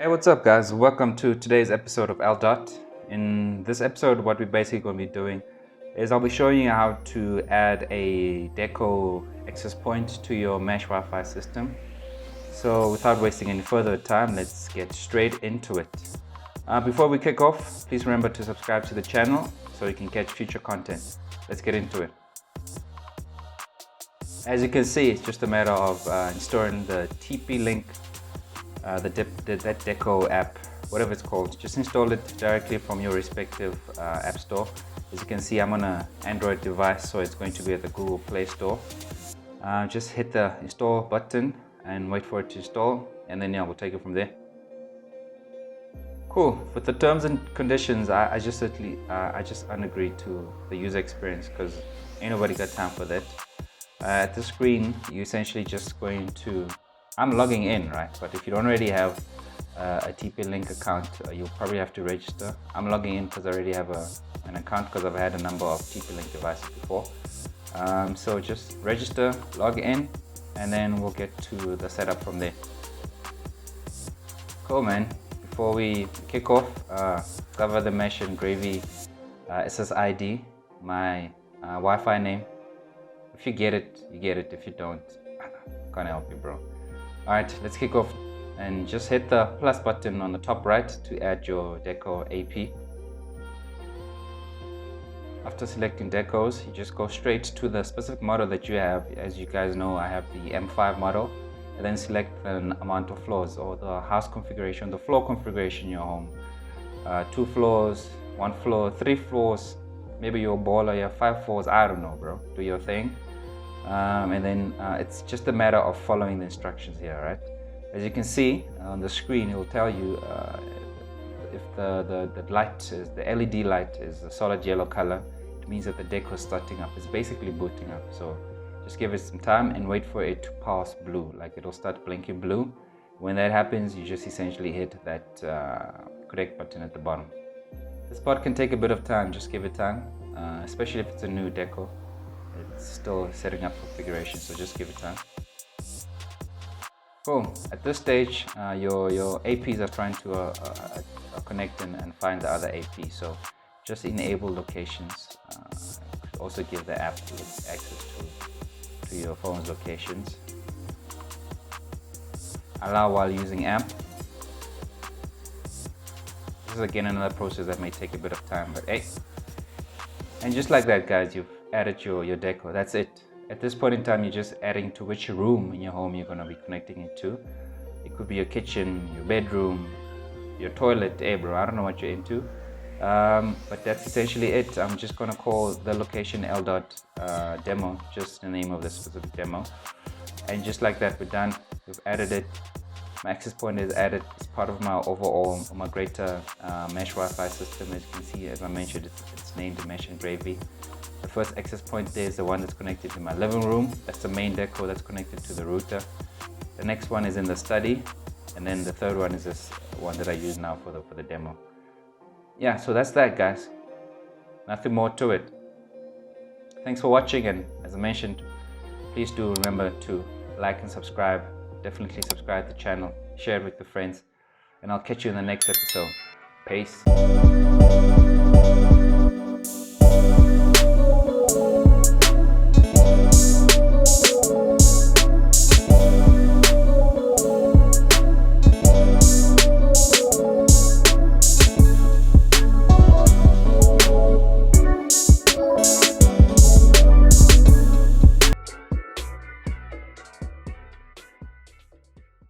Hey, what's up guys? Welcome to today's episode of LDOT. In this episode, what we're basically going to be doing is I'll be showing you how to add a Deco access point to your mesh Wi-Fi system. So without wasting any further time, let's get straight into it. Before we kick off, please remember to subscribe to the channel so you can catch future content. Let's get into it. As you can see, it's just a matter of installing the TP-Link that Deco app, whatever it's called. Just install it directly from your respective app store. As you can see, I'm on an Android device, so it's going to be at the Google Play Store. Just hit the install button and wait for it to install, and then we'll take it from there. Cool. With the terms and conditions, I just unagree to the user experience because ain't nobody got time for that. At the screen, you're essentially just going to I'm logging in, right? But if you don't already have a TP-Link account, you'll probably have to register. I'm logging in because I already have an account because I've had a number of TP-Link devices before. So just register, log in, and then we'll get to the setup from there. Cool, man. Before we kick off, cover the mesh and gravy SSID, my Wi-Fi name. If you get it, you get it. If you don't, can't help you, bro. Alright, let's kick off and just hit the plus button on the top right to add your Deco AP. After selecting Decos, you just go straight to the specific model that you have. As you guys know, I have the M5 model, and then select an amount of floors or the house configuration, the floor configuration in your home. 2 floors, 1 floor, 3 floors, maybe your baller, you have 5 floors, I don't know, bro. Do your thing. And then it's just a matter of following the instructions here, right? As you can see on the screen, it will tell you if the light is the LED light is a solid yellow color. It means that the Deco is starting up. It's basically booting up. So just give it some time and wait for it to pass blue. Like it'll start blinking blue. When that happens, you just essentially hit that connect button at the bottom. This part can take a bit of time. Just give it time, especially if it's a new Deco. It's still setting up configuration, so just give it time. Cool. At this stage, your APs are trying to connect and find the other AP. So just enable locations. Also give the app access to your phone's locations. Allow while using app. This is again another process that may take a bit of time, but hey. And just like that, guys, you've added your Deco. That's it. At this point in time, you're just adding to which room in your home you're going to be connecting it to. It could be your kitchen, your bedroom, your toilet. Hey bro, I don't know what you're into, but that's essentially it. I'm just going to call the location LDOT demo, just the name of the specific demo. And just like that, we're done. We've added it. My access point is added. It's part of my overall, my greater mesh Wi-Fi system. As you can see, as I mentioned, it's named Mesh and Gravy. The first access point there is the one that's connected to my living room. That's the main Deco that's connected to the router. The next one is in the study, and then the third one is this one that I use now for the demo. Yeah, so that's that, guys. Nothing more to it. Thanks for watching, and as I mentioned, please do remember to like and subscribe. Definitely subscribe to the channel, share it with your friends, and I'll catch you in the next episode. Peace.